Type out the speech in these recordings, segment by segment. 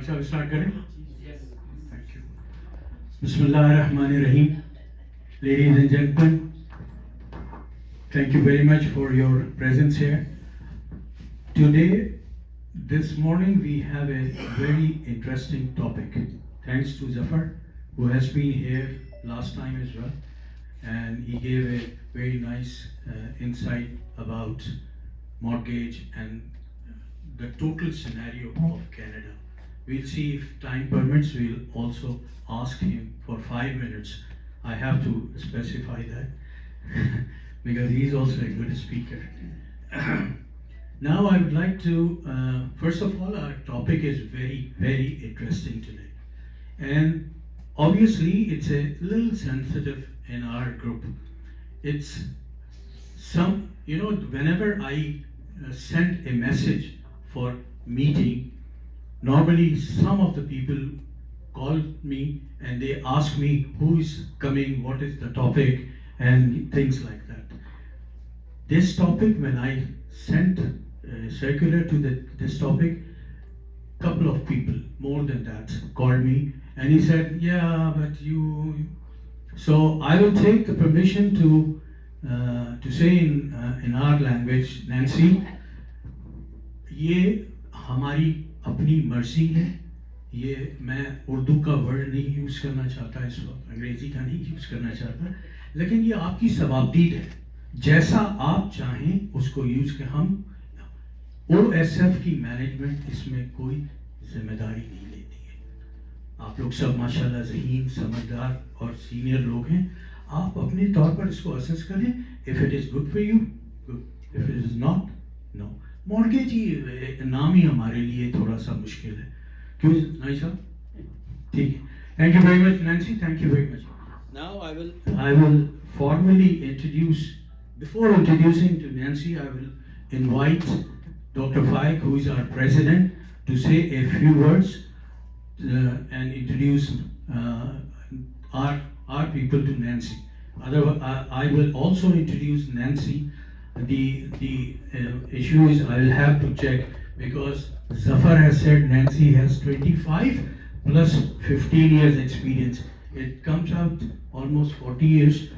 shall we start करें? Yes. Thank you. Bismillahirrahmanirrahim. Ladies and gentlemen, thank you very much for your presence here. Today, this morning, we have a very interesting topic. Thanks to Zafar, who has been here last time as well, and he gave a very nice insight about mortgage and the total scenario of Canada. We'll see if time permits, we'll also ask him for 5 minutes. I have to specify that because he's also a good speaker. Now I would like to, first of all, our topic is very, very interesting today. And obviously it's a little sensitive in our group. It's whenever I send a message for meeting, normally some of the people call me and they ask me who is coming, what is the topic, and things like that. This topic, when I sent a circular to this topic, couple of people, more than that, called me and he said, yeah, but you... So I will take the permission to say in our language, Nancy, ये हमारी अपनी मर्जी है, ये मैं उर्दू का word नहीं use करना चाहता इस वक्त, अंग्रेज़ी का नहीं यूज़ करना चाहता, लेकिन ये आपकी सवाबदीद है, जैसा आप चाहें उसको यूज़ कर। हम OSF की मैनेजमेंट इसमें कोई जिम्मेदारी नहीं लेती है। आप लोग सब माशाल्लाह ज़हीन, समझदार और सीनियर लोग हैं, आप अपने तौर पर इसको असेस करें। If it is good for you, good, if it is not, no. Mortgage ही नाम ही हमारे लिए थोड़ा सा मुश्किल है, क्यों नहीं साहब? ठीक है। Thank you very much Nancy, thank you very much. Now I will formally introduce, before introducing to Nancy, I will invite Dr. Faik, who is our president, to say a few words and introduce our people to Nancy. Otherwise, I will also introduce Nancy. The issue is I will have to check because Zafar has said Nancy has 25 plus 15 years experience. It comes out almost 40 years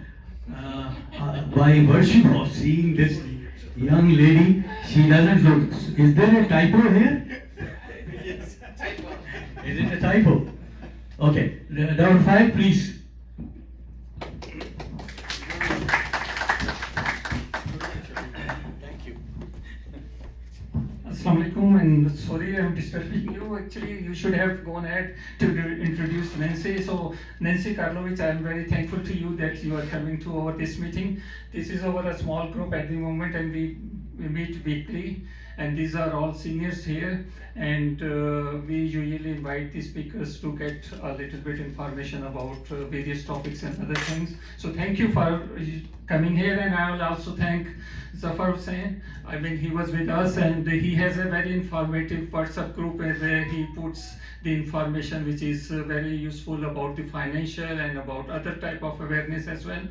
by virtue of seeing this young lady. She doesn't look. Is there a typo here? Yes, typo. Is it a typo? Okay, Dr. Faik, please. Assalamualaikum, and sorry I'm disturbing you. Actually, you should have gone ahead to introduce Nancy. So, Nancy Karlovich, I am very thankful to you that you are coming to our this meeting. This is our small group at the moment, and we meet weekly. And these are all seniors here, and we usually invite the speakers to get a little bit information about various topics and other things. So thank you for coming here, and I will also thank Zafar Hussain. I mean, he was with us, and he has a very informative WhatsApp group where he puts the information which is very useful about the financial and about other type of awareness as well.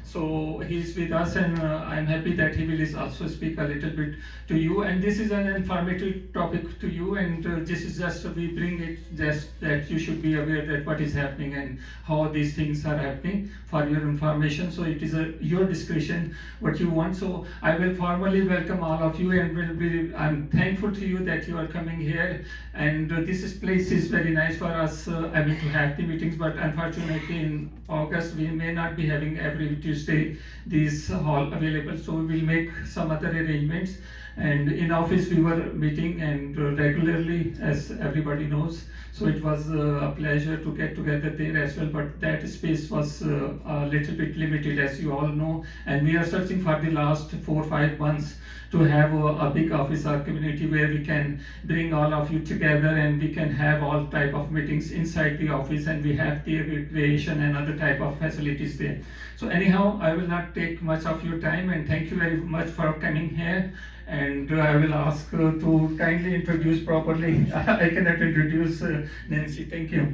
So he's with us, and I'm happy that he will also speak a little bit to you. And this is an informative topic to you, and this is just, we bring it just that you should be aware that what is happening and how these things are happening for your information. So it is your discretion what you want. So I will formally welcome all of you, and I'm thankful to you that you are coming here. And this place is very nice for us, to have the meetings, but unfortunately in August we may not be having every Tuesday this hall available, so we will make some other arrangements. And in office we were meeting and regularly, as everybody knows, so it was a pleasure to get together there as well, but that space was a little bit limited, as you all know, and we are searching for the last 4 or 5 months to have a big office or community where we can bring all of you together and we can have all type of meetings inside the office, and we have the recreation and other type of facilities there. So anyhow, I will not take much of your time, and thank you very much for coming here. And I will ask to kindly introduce properly. I cannot introduce Nancy. Thank you.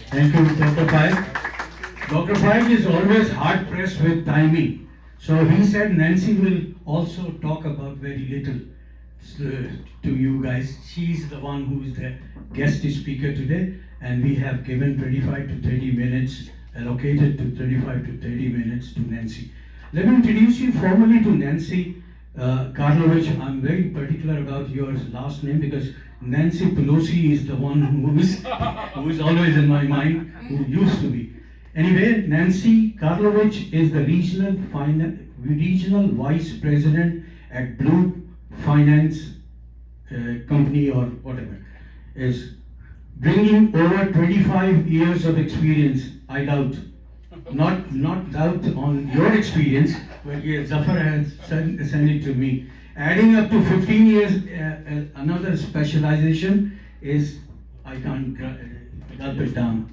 Thank you, Dr. Faik. Dr. Faik is always hard pressed with timing. So he said Nancy will also talk about very little. to you guys. She's the one who is the guest speaker today, and we have given 25 to 30 minutes, allocated to 25 to 30 minutes to Nancy. Let me introduce you formally to Nancy Karlovich. I'm very particular about your last name because Nancy Pelosi is the one who is always in my mind, who used to be. Anyway, Nancy Karlovich is the regional vice president at Blue Finance Company or whatever, is bringing over 25 years of experience. I doubt, not doubt on your experience, but yeah, Zafar has sent it to me. Adding up to 15 years, another specialization is, I can't gulp it down.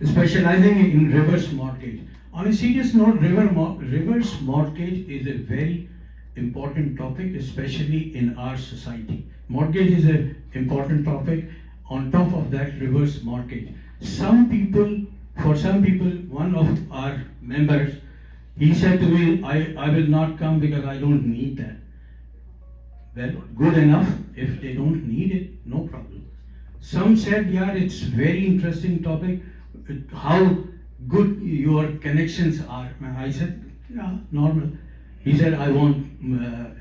Specializing in reverse mortgage. On a serious note, reverse mortgage is a very important topic, especially in our society. Mortgage is an important topic. On top of that, reverse mortgage. For some people, one of our members, he said to me, I will not come because I don't need that. Well, good enough. If they don't need it, no problem. Some said, yeah, it's very interesting topic, how good your connections are. I said, yeah, normal. He said, I want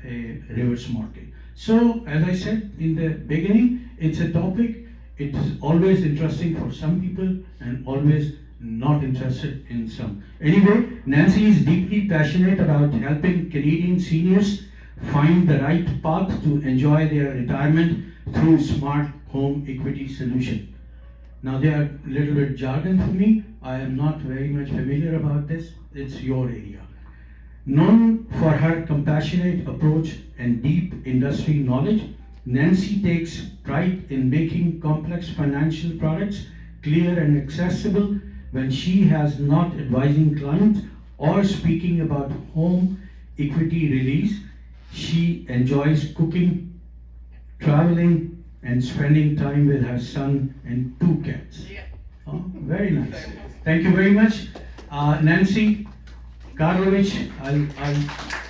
a reverse mortgage. So, as I said in the beginning, it's a topic, it's always interesting for some people and always not interested in some. Anyway, Nancy is deeply passionate about helping Canadian seniors find the right path to enjoy their retirement through smart home equity solution. Now they are a little bit jargon for me. I am not very much familiar about this. It's your area. Known for her compassionate approach and deep industry knowledge, Nancy takes pride in making complex financial products clear and accessible. When she has not advising clients or speaking about home equity release, she enjoys cooking, traveling, and spending time with her son and 2 cats. Oh, very nice. Thank you very much. Nancy Karlovich, I'll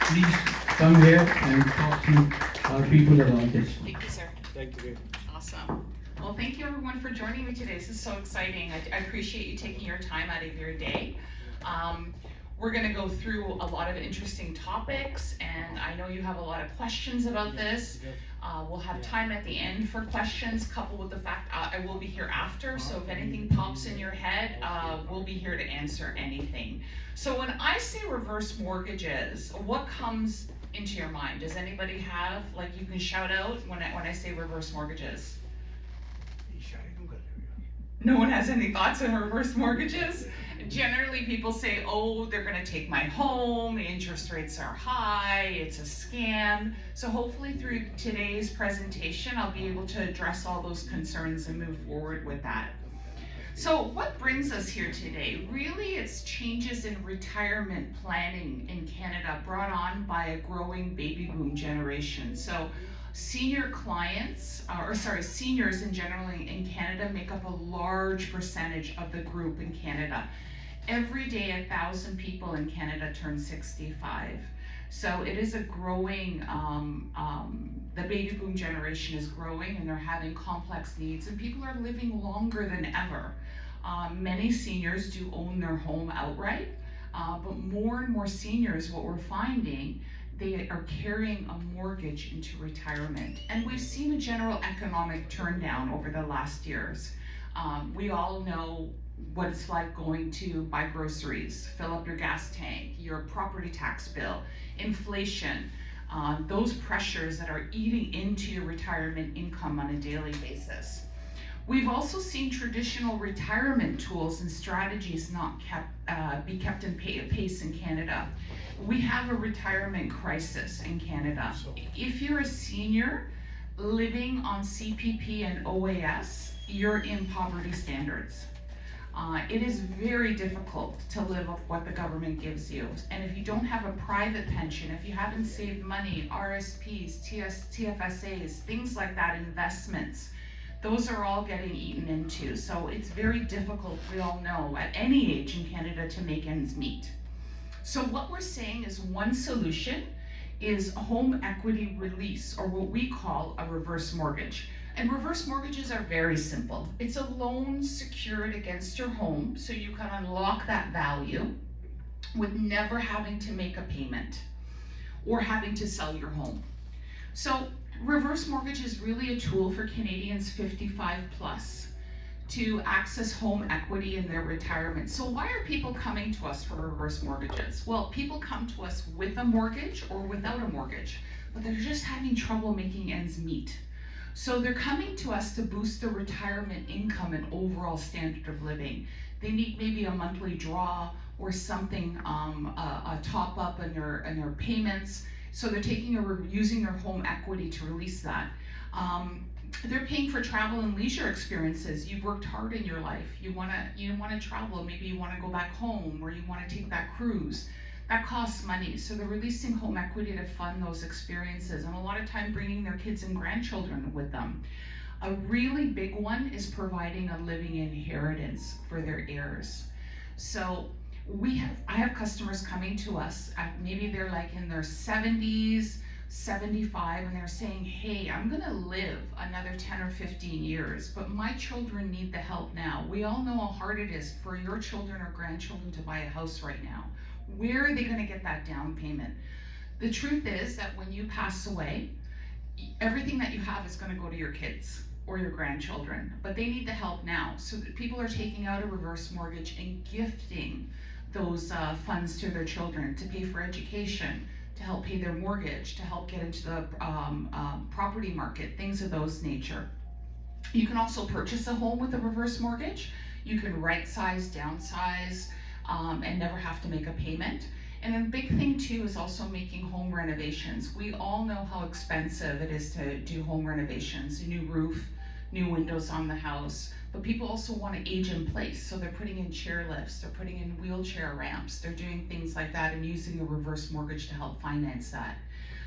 please come here and talk to our people about this. Thank you, sir. Thank you very much. Awesome. Well, thank you everyone for joining me today. This is so exciting. I appreciate you taking your time out of your day. We're going to go through a lot of interesting topics, and I know you have a lot of questions about this. We'll have time at the end for questions, coupled with the fact I will be here after, so if anything pops in your head, we'll be here to answer anything. So when I say reverse mortgages, what comes into your mind? Does anybody have, like, you can shout out when I say reverse mortgages? No one has any thoughts on reverse mortgages? Generally, people say, oh, they're going to take my home, the interest rates are high, it's a scam. So hopefully through today's presentation, I'll be able to address all those concerns and move forward with that. So what brings us here today? Really, it's changes in retirement planning in Canada brought on by a growing baby boom generation. So senior clients, seniors in generally in Canada make up a large percentage of the group in Canada. Every day, 1,000 people in Canada turn 65. So it is a growing, the baby boom generation is growing and they're having complex needs and people are living longer than ever. Many seniors do own their home outright, but more and more seniors, what we're finding, they are carrying a mortgage into retirement. And we've seen a general economic turndown over the last years. We all know what it's like going to buy groceries, fill up your gas tank, your property tax bill, inflation, those pressures that are eating into your retirement income on a daily basis. We've also seen traditional retirement tools and strategies not be kept in pace in Canada. We have a retirement crisis in Canada. If you're a senior living on CPP and OAS, you're in poverty standards. It is very difficult to live off what the government gives you. And if you don't have a private pension, if you haven't saved money, RSPs, TFSAs, things like that, investments, those are all getting eaten into. So it's very difficult, we all know, at any age in Canada to make ends meet. So what we're saying is one solution is a home equity release, or what we call a reverse mortgage. And reverse mortgages are very simple. It's a loan secured against your home, so you can unlock that value with never having to make a payment or having to sell your home. So reverse mortgage is really a tool for Canadians 55 plus to access home equity in their retirement. So why are people coming to us for reverse mortgages? Well, people come to us with a mortgage or without a mortgage, but they're just having trouble making ends meet. So they're coming to us to boost their retirement income and overall standard of living. They need maybe a monthly draw or something, a top up in their payments. So they're using their home equity to release that. They're paying for travel and leisure experiences. You've worked hard in your life. You wanna travel. Maybe you wanna go back home, or you wanna take that cruise. That costs money, so they're releasing home equity to fund those experiences, and a lot of time bringing their kids and grandchildren with them. A really big one is providing a living inheritance for their heirs. So I have customers coming to us, maybe they're like in their 70s, 75, and they're saying, hey, I'm gonna live another 10 or 15 years, but my children need the help now. We all know how hard it is for your children or grandchildren to buy a house right now. Where are they gonna get that down payment? The truth is that when you pass away, everything that you have is gonna go to your kids or your grandchildren, but they need the help now. So that people are taking out a reverse mortgage and gifting those funds to their children to pay for education, to help pay their mortgage, to help get into the property market, things of those nature. You can also purchase a home with a reverse mortgage. You can right size, downsize, and never have to make a payment. And a big thing too is also making home renovations. We all know how expensive it is to do home renovations, a new roof, new windows on the house, but people also want to age in place. So they're putting in chair lifts, they're putting in wheelchair ramps, they're doing things like that and using a reverse mortgage to help finance that.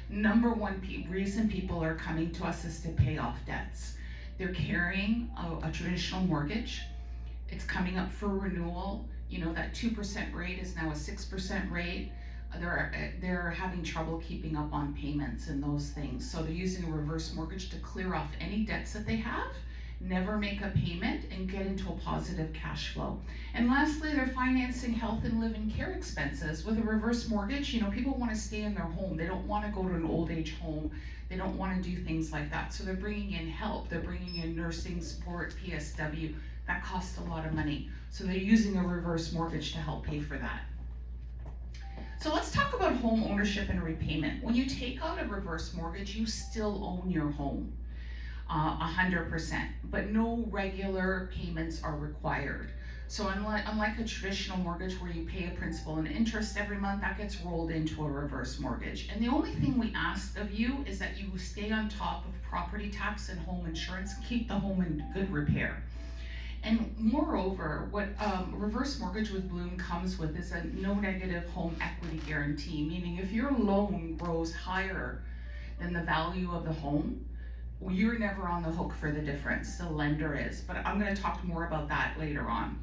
Number one reason people are coming to us is to pay off debts. They're carrying a traditional mortgage. It's coming up for renewal. You know, that 2% rate is now a 6% rate. They're having trouble keeping up on payments and those things. So they're using a reverse mortgage to clear off any debts that they have, never make a payment, and get into a positive cash flow. And lastly, they're financing health and live-in care expenses. With a reverse mortgage, you know, people want to stay in their home. They don't want to go to an old age home. They don't want to do things like that. So they're bringing in help. They're bringing in nursing support, PSW. That costs a lot of money. So they're using a reverse mortgage to help pay for that. So let's talk about home ownership and repayment. When you take out a reverse mortgage, you still own your home, 100%, but no regular payments are required. So unlike a traditional mortgage where you pay a principal and interest every month, that gets rolled into a reverse mortgage. And the only thing we ask of you is that you stay on top of property tax and home insurance, keep the home in good repair. And moreover, what reverse mortgage with Bloom comes with is a no negative home equity guarantee, meaning if your loan grows higher than the value of the home, you're never on the hook for the difference, the lender is. But I'm going to talk more about that later on.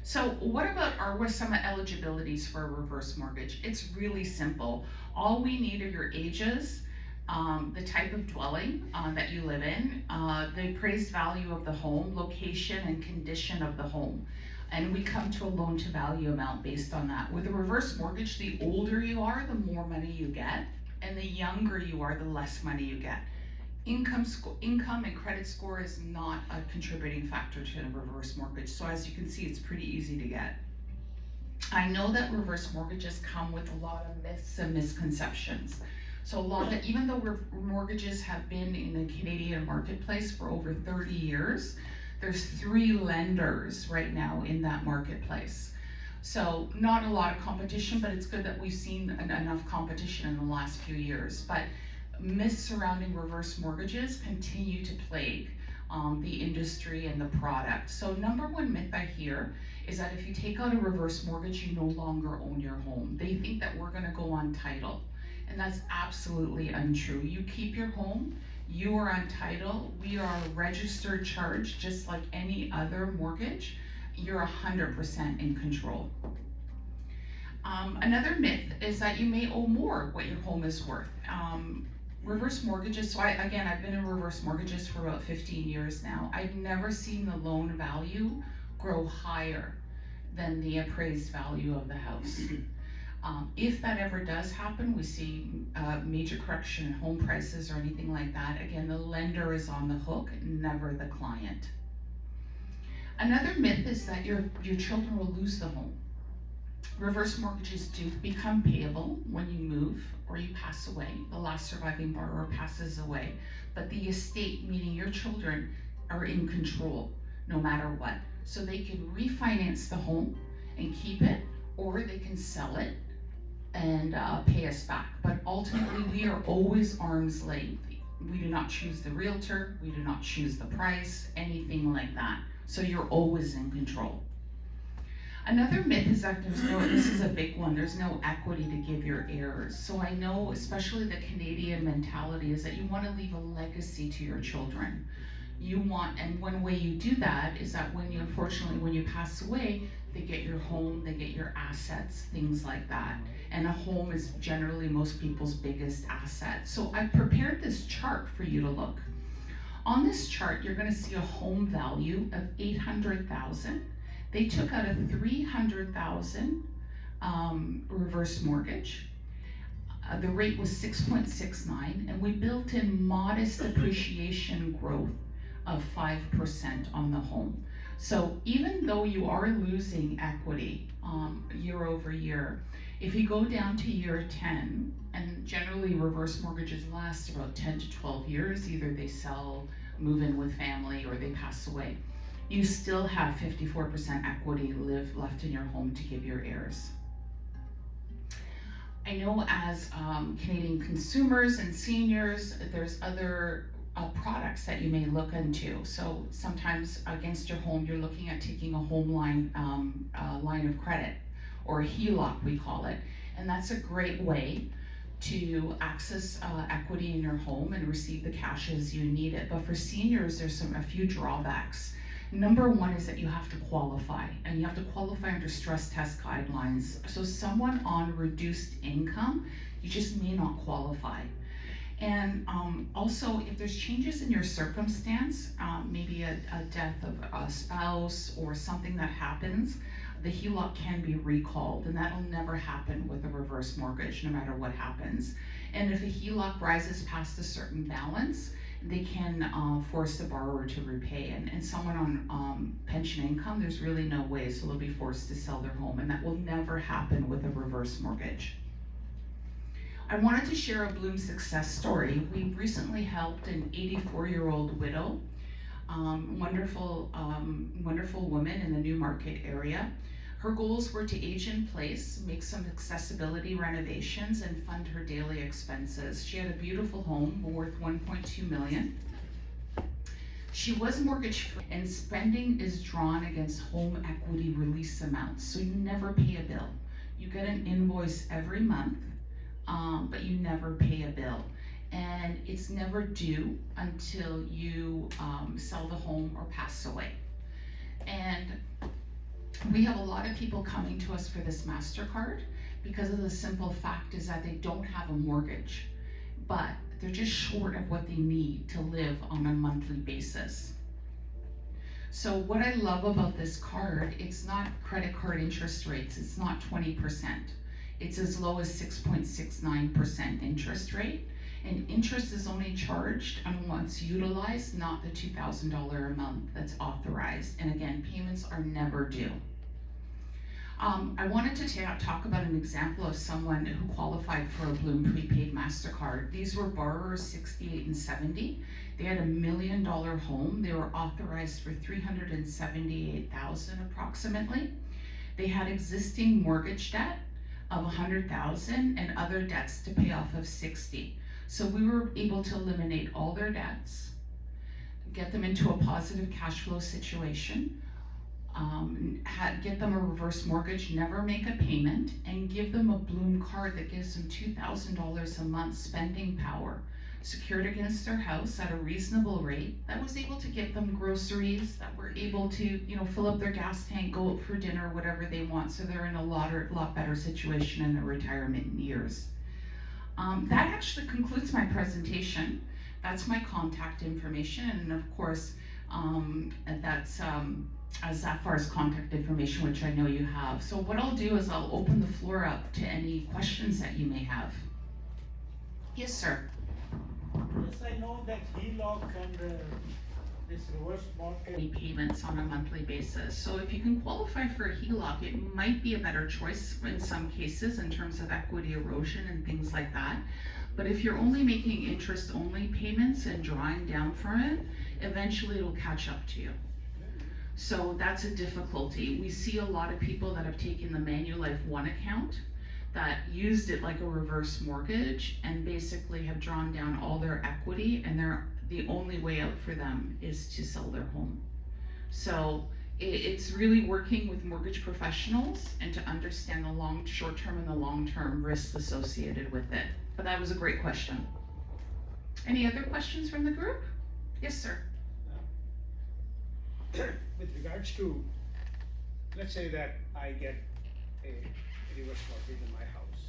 So what are some eligibilities for a reverse mortgage? It's really simple. All we need are your ages, the type of dwelling that you live in, the appraised value of the home, location and condition of the home. And we come to a loan to value amount based on that. With a reverse mortgage, the older you are, the more money you get, and the younger you are, the less money you get. Income and credit score is not a contributing factor to a reverse mortgage. So as you can see, it's pretty easy to get. I know that reverse mortgages come with a lot of myths and misconceptions. So even though mortgages have been in the Canadian marketplace for over 30 years, there's 3 lenders right now in that marketplace. So not a lot of competition, but it's good that we've seen enough competition in the last few years. But myths surrounding reverse mortgages continue to plague the industry and the product. So number one myth I hear is that if you take out a reverse mortgage, you no longer own your home. They think that we're gonna go on title. And that's absolutely untrue. You keep your home, you are on title, we are a registered charge just like any other mortgage. You're 100% in control. Another myth is that you may owe more what your home is worth. Reverse mortgages, so I've been in reverse mortgages for about 15 years now. I've never seen the loan value grow higher than the appraised value of the house. If that ever does happen, we see major correction in home prices or anything like that, again, the lender is on the hook, never the client. Another myth is that your children will lose the home. Reverse mortgages do become payable when you move or you pass away. The last surviving borrower passes away, but the estate, meaning your children, are in control no matter what. So they can refinance the home and keep it, or they can sell it and pay us back. But ultimately, we are always arm's length. We do not choose the realtor, we do not choose the price, anything like that. So you're always in control. Another myth is that this is a big one, there's no equity to give your heirs. So I know, especially the Canadian mentality, is that you want to leave a legacy to your children. And one way you do that is that when you pass away, they get your home, they get your assets, things like that. And a home is generally most people's biggest asset. So I prepared this chart for you to look. On this chart, you're going to see a home value of $800,000. They took out a $300,000 reverse mortgage. The rate was 6.69, and we built in modest appreciation growth of 5% on the home. So even though you are losing equity year over year, if you go down to year 10, and generally reverse mortgages last about 10 to 12 years, either they sell, move in with family, or they pass away, you still have 54% equity left in your home to give your heirs. I know as Canadian consumers and seniors, there's other products that you may look into. So sometimes against your home, you're looking at taking a home line of credit, or a HELOC we call it. And that's a great way to access equity in your home and receive the cash as you need it. But for seniors, there's a few drawbacks. Number one is that you have to qualify, and you have to qualify under stress test guidelines. So someone on reduced income, you just may not qualify. And also, if there's changes in your circumstance, maybe a death of a spouse or something that happens, the HELOC can be recalled, and that'll never happen with a reverse mortgage, no matter what happens. And if a HELOC rises past a certain balance, they can force the borrower to repay. And someone on pension income, there's really no way, so they'll be forced to sell their home, and that will never happen with a reverse mortgage. I wanted to share a Bloom success story. We recently helped an 84-year-old widow, wonderful woman in the Newmarket area. Her goals were to age in place, make some accessibility renovations, and fund her daily expenses. She had a beautiful home worth $1.2 million. She was mortgage-free, and spending is drawn against home equity release amounts, so you never pay a bill. You get an invoice every month, but you never pay a bill. And it's never due until you sell the home or pass away. And we have a lot of people coming to us for this MasterCard because of the simple fact is that they don't have a mortgage, but they're just short of what they need to live on a monthly basis. So what I love about this card, it's not credit card interest rates, it's not 20%. It's as low as 6.69% interest rate. And interest is only charged on what's utilized, not the $2,000 a month that's authorized. And again, payments are never due. I wanted to talk about an example of someone who qualified for a Bloom prepaid MasterCard. These were borrowers 68 and 70. They had $1 million home. They were authorized for $378,000 approximately. They had existing mortgage debt of $100,000 and other debts to pay off of $60,000. So we were able to eliminate all their debts, get them into a positive cash flow situation, get them a reverse mortgage, never make a payment, and give them a Bloom card that gives them $2,000 a month spending power secured against their house at a reasonable rate, that was able to get them groceries, that were able to, you know, fill up their gas tank, go out for dinner, whatever they want, so they're in a lot better situation in their retirement years. That actually concludes my presentation. That's my contact information, and of course, that's as far as contact information, which I know you have. So what I'll do is I'll open the floor up to any questions that you may have. Yes, sir. Yes, I know that HELOC and this reverse mortgage. Payments on a monthly basis. So if you can qualify for a HELOC, it might be a better choice in some cases in terms of equity erosion and things like that. But if you're only making interest-only payments and drawing down from it, eventually it'll catch up to you. So that's a difficulty. We see a lot of people that have taken the Manulife One account that used it like a reverse mortgage and basically have drawn down all their equity, and the only way out for them is to sell their home. So it's really working with mortgage professionals and to understand the short-term and the long-term risks associated with it. But that was a great question. Any other questions from the group? Yes, sir. With regards to, let's say that I get a reverse mortgage in my house,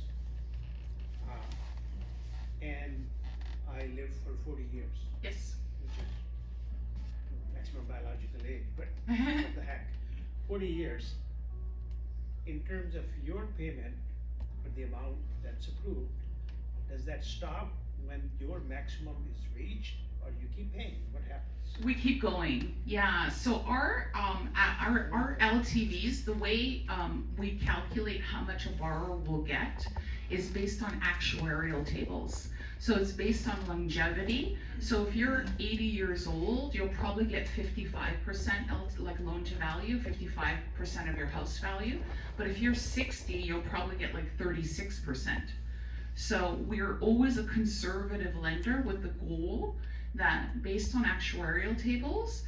and I live for 40 years, Yes. which is maximum biological age, but what the heck, 40 years. In terms of your payment for the amount that's approved, does that stop when your maximum is reached, or do you keep paying? What happens? We keep going, yeah. So our LTVs, the way we calculate how much a borrower will get is based on actuarial tables. So it's based on longevity. So if you're 80 years old, you'll probably get 55% like loan to value, 55% of your house value. But if you're 60, you'll probably get like 36%. So we're always a conservative lender with the goal that based on actuarial tables,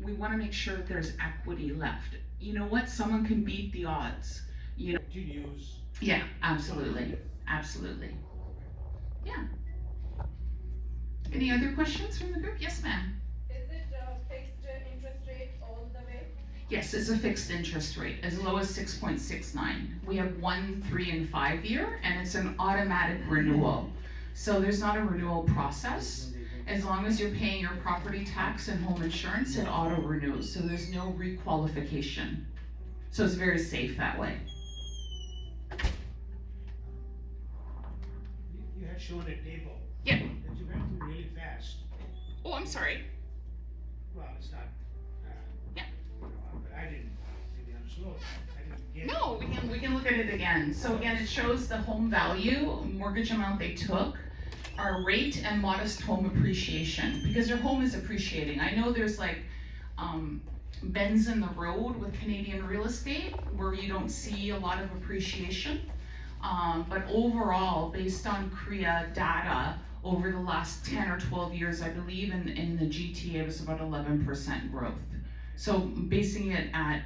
we want to make sure that there's equity left. You know what? Someone can beat the odds. You know. Use. Yeah, absolutely, absolutely. Yeah. Any other questions from the group? Yes, ma'am. Is it a fixed interest rate all the way? Yes, it's a fixed interest rate, as low as 6.69. We have 1, 3, and 5 year, and it's an automatic renewal. So there's not a renewal process. As long as you're paying your property tax and home insurance, it auto renews. So there's no requalification. So it's very safe that way. You had shown a table. Yeah. That you went through really fast. Oh, I'm sorry. Well, it's not. Yeah. You know, but I didn't. Maybe I'm slow. I didn't get. No, we can look at it again. So again, it shows the home value, mortgage amount they took, our rate, and modest home appreciation, because your home is appreciating. I know there's like bends in the road with Canadian real estate where you don't see a lot of appreciation. But overall, based on CREA data over the last 10 or 12 years, I believe in the GTA it was about 11% growth. So basing it at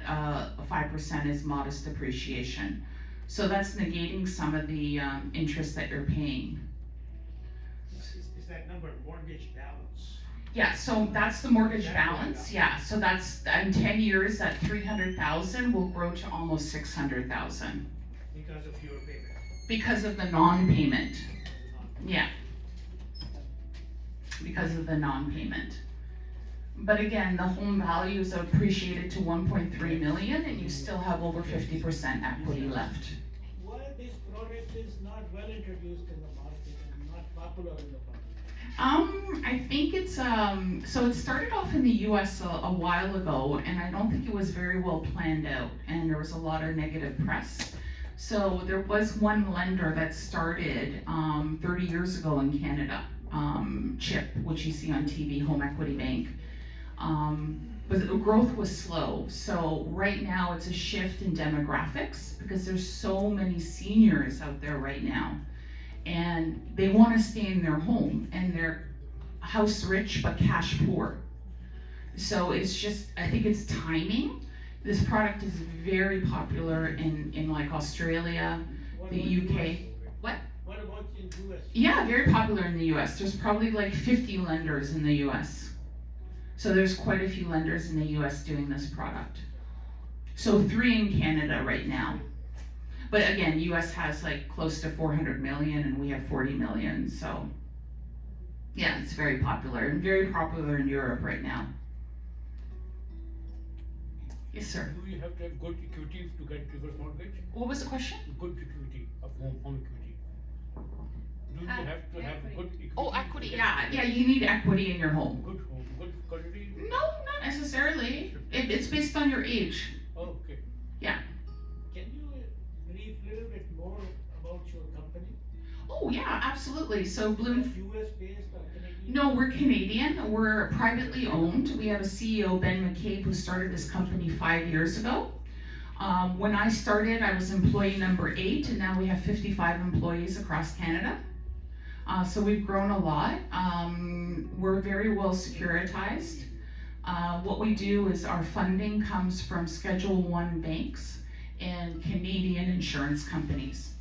5% is modest appreciation. So that's negating some of the interest that you're paying. Is that number mortgage balance? Yeah, so that's the mortgage balance. Yeah, so that's in 10 years that 300,000 will grow to almost 600,000 Because of your payment. because of the non-payment. Yeah, because of the non-payment. But again, the home value is appreciated to 1.3 million, and you still have over 50% equity left. Why this product is not well introduced in the market and not popular in the market? I think it's so it started off in the US a while ago, and I don't think it was very well planned out, and there was a lot of negative press. So there was one lender that started 30 years ago in Canada, CHIP, which you see on TV, Home Equity Bank. But the growth was slow. So right now it's a shift in demographics because there's so many seniors out there right now. And they want to stay in their home, and they're house rich but cash poor. So it's just, I think it's timing. This product is very popular in like Australia, the UK. What? What about in US? Yeah, very popular in the US. There's probably like 50 lenders in the US. So there's quite a few lenders in the US doing this product. So 3 in Canada right now. But again, US has like close to 400 million and we have 40 million. So yeah, it's very popular and very popular in Europe right now. Yes, sir. Do you have to have good equity to get reverse mortgage? What was the question? Good equity of home equity. Do you have to have Equity. good equity? Oh, to equity. get Yeah, you need equity in your home. Good home, good quality? No, not necessarily. It's based on your age. Oh, okay. Yeah. Can you brief a little bit more about your company? Oh yeah, absolutely. So Bloom. US based or Canadian? No, we're Canadian. We're privately owned. We have a CEO, Ben McCabe, who started this company 5 years ago. When I started, I was employee number 8, and now we have 55 employees across Canada. So we've grown a lot. We're very well securitized. What we do is our funding comes from Schedule 1 banks and Canadian insurance companies.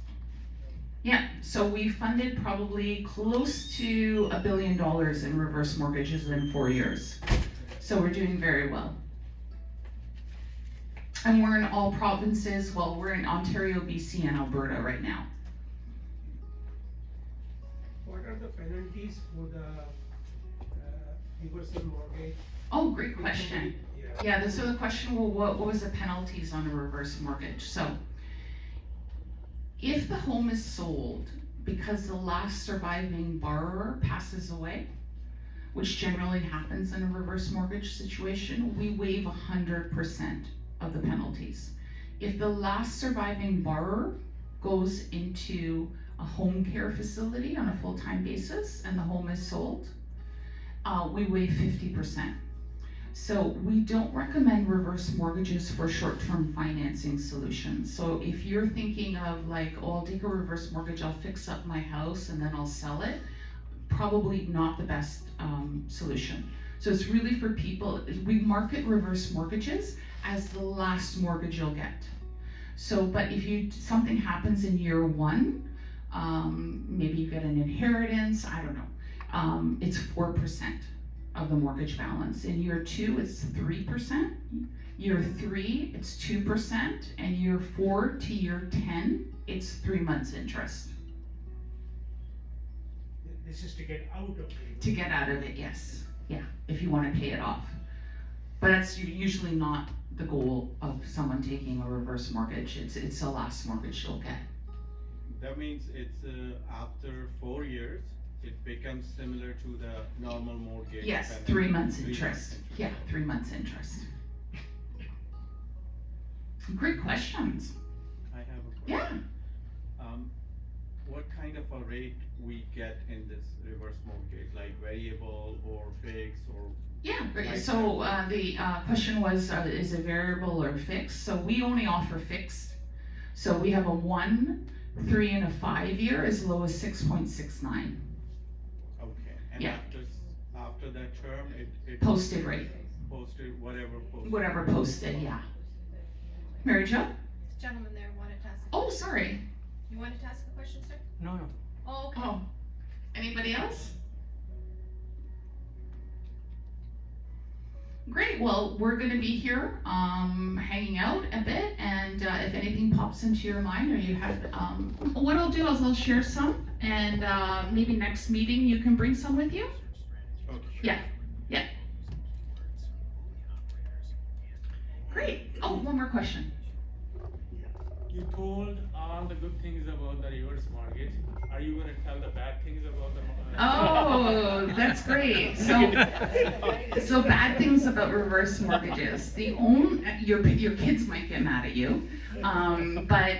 Yeah, so we funded probably close to $1 billion in reverse mortgages in 4 years. So we're doing very well. And we're in all provinces. Well, we're in Ontario, BC, and Alberta right now. What are the penalties for the reversal mortgage? Oh, great question. Yeah. Yeah, so the question, well, what was the penalties on a reverse mortgage? So, if the home is sold because the last surviving borrower passes away, which generally happens in a reverse mortgage situation, we waive 100% of the penalties. If the last surviving borrower goes into a home care facility on a full-time basis and the home is sold, we waive 50%. So we don't recommend reverse mortgages for short-term financing solutions. So if you're thinking of like, oh, I'll take a reverse mortgage, I'll fix up my house and then I'll sell it, probably not the best solution. So it's really for people, we market reverse mortgages as the last mortgage you'll get. So, but if something happens in year 1, maybe you get an inheritance, I don't know, it's 4% of the mortgage balance. In year 2, it's 3%. Year 3, it's 2%. And year 4 to year 10, it's 3 months interest. This is to get out of it. To get out of it, yes. Yeah, if you want to pay it off. But that's usually not the goal of someone taking a reverse mortgage. It's the last mortgage you'll get. That means it's after 4 years, it becomes similar to the normal mortgage. Yes, payment. 3 months 3 months interest. interest. Yeah, 3 months interest. Great questions. I have a Yeah. question. What kind of a rate we get in this reverse mortgage, like variable or fixed or? Yeah, great. Like So the question was, is it variable or fixed? So we only offer fixed. So we have a 1, 3, and a 5 year as low as 6.69. Okay, and Yeah. after that term, it. Posted rate. Posted, whatever posted. Whatever posted, yeah. Mary Jo? This gentleman there wanted to ask. Oh, sorry. You wanted to ask a question, sir? No. Oh, okay. Oh, anybody else? Great, well, we're gonna be here, hanging out a bit, and if anything pops into your mind, or you have, what I'll do is I'll share some, and maybe next meeting you can bring some with you? Okay, sure. Yeah, yeah. Great, oh, one more question. You told all the good things about the reverse mortgage. Are you going to tell the bad things about the mortgage? Oh, that's great. So bad things about reverse mortgages. Your kids might get mad at you, but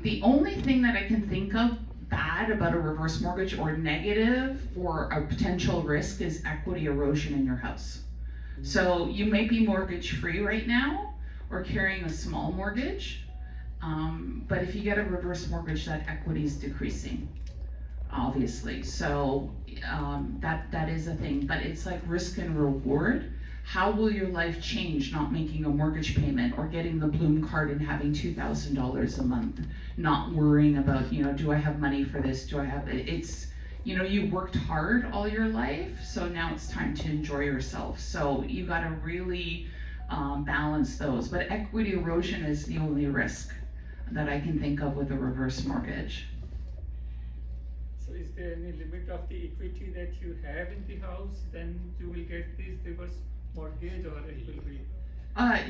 the only thing that I can think of bad about a reverse mortgage or negative or a potential risk is equity erosion in your house. So you may be mortgage free right now or carrying a small mortgage. But if you get a reverse mortgage, that equity is decreasing, obviously. So that is a thing, but it's like risk and reward. How will your life change not making a mortgage payment or getting the Bloom card and having $2,000 a month? Not worrying about, do I have money for this? Do I have it? It's, you worked hard all your life, so now it's time to enjoy yourself. So you got to really balance those. But equity erosion is the only risk that I can think of with a reverse mortgage. So is there any limit of the equity that you have in the house, then you will get this reverse mortgage, or it will be?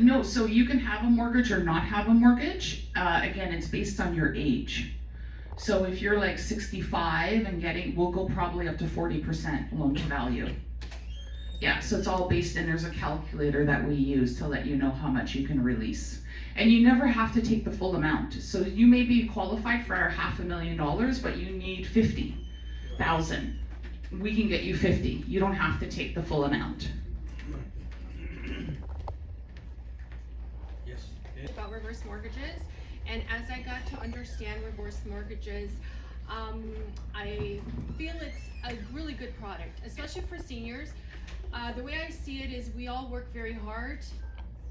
No, so you can have a mortgage or not have a mortgage. Again, it's based on your age. So if you're like 65 and we'll go probably up to 40% loan to value. Yeah, so it's all based, and there's a calculator that we use to let you know how much you can release. And you never have to take the full amount. So you may be qualified for $500,000, but you need 50,000. We can get you 50. You don't have to take the full amount. Yes. About reverse mortgages, and as I got to understand reverse mortgages, I feel it's a really good product, especially for seniors. The way I see it is we all work very hard,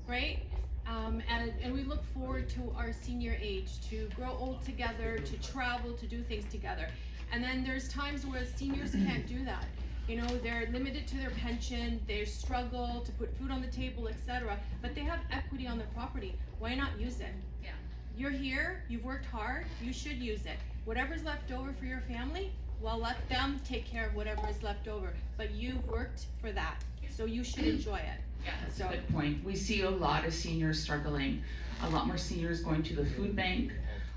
right? And we look forward to our senior age, to grow old together, to travel, to do things together. And then there's times where seniors can't do that. They're limited to their pension, they struggle to put food on the table, etc. But they have equity on their property. Why not use it? Yeah. You're here, you've worked hard, you should use it. Whatever's left over for your family, well, let them take care of whatever is left over. But you've worked for that, so you should enjoy it. Yeah, that's a good point. We see a lot of seniors struggling, a lot more seniors going to the food bank,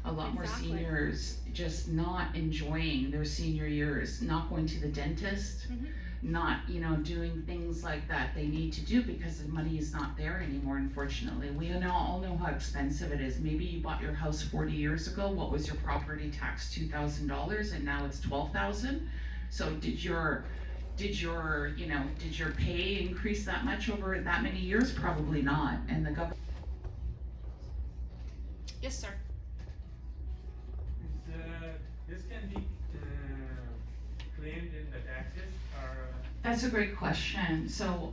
a lot more seniors just not enjoying their senior years, not going to the dentist, not, doing things like that they need to do because the money is not there anymore, unfortunately. We all know how expensive it is. Maybe you bought your house 40 years ago. What was your property tax? $2,000, and now it's $12,000. So did your pay increase that much over that many years? Probably not. And the government. Yes, sir. This can be claimed in the taxes, or? That's a great question. So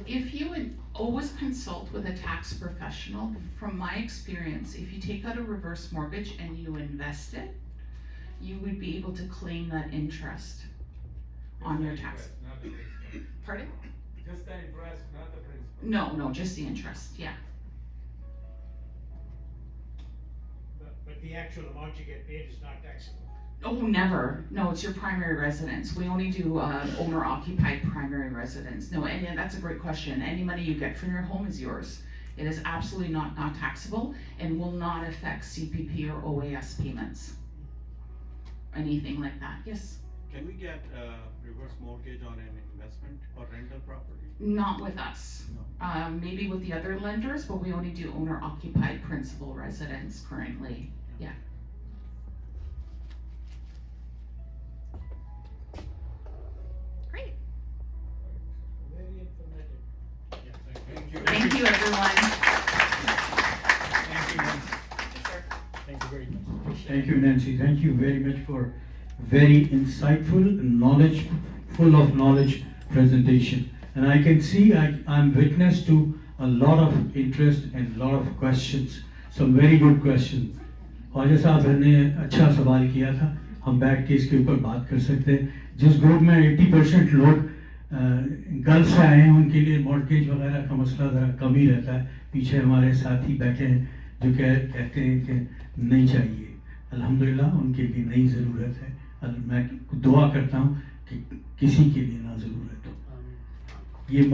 if you would always consult with a tax professional, from my experience, if you take out a reverse mortgage and you invest it, you would be able to claim that interest on your tax. Not the principal. Pardon? Just the interest, not the principal. No, just the interest, yeah. But the actual amount you get paid is not taxable. Oh, never. No, it's your primary residence. We only do owner-occupied primary residence. No, and that's a great question. Any money you get from your home is yours. It is absolutely not taxable and will not affect CPP or OAS payments. Anything like that. Yes? Can we get a reverse mortgage on an investment or rental property? Not with us. No. Maybe with the other lenders, but we only do owner-occupied principal residence currently. Yeah. Great. Very informative. Thank you. Thank you, everyone. Thank you, ma'am. Thank you very much. Thank you, Nancy. Thank you very much for very insightful, full of knowledge presentation. And I can see I'm witness to a lot of interest and a lot of questions. Some very good questions. Khwaja साहब ने अच्छा सवाल किया था. हम बैठ के इसके ऊपर बात कर सकते हैं. जिस ग्रुप में 80% लोग गर्ल्स से आए हैं, उनके लिए मॉर्गेज वगैरह का मसला ज़रा कम ही रहता है. पीछे हमारे साथी बैठे हैं जो कहते हैं कि नहीं चाहिए. अल्हम्दुलिल्लाह उनके लिए नहीं ज़रूरत है. मैं दुआ करता हूँ कि किसी के लिए ना ज़रूरत हो. ये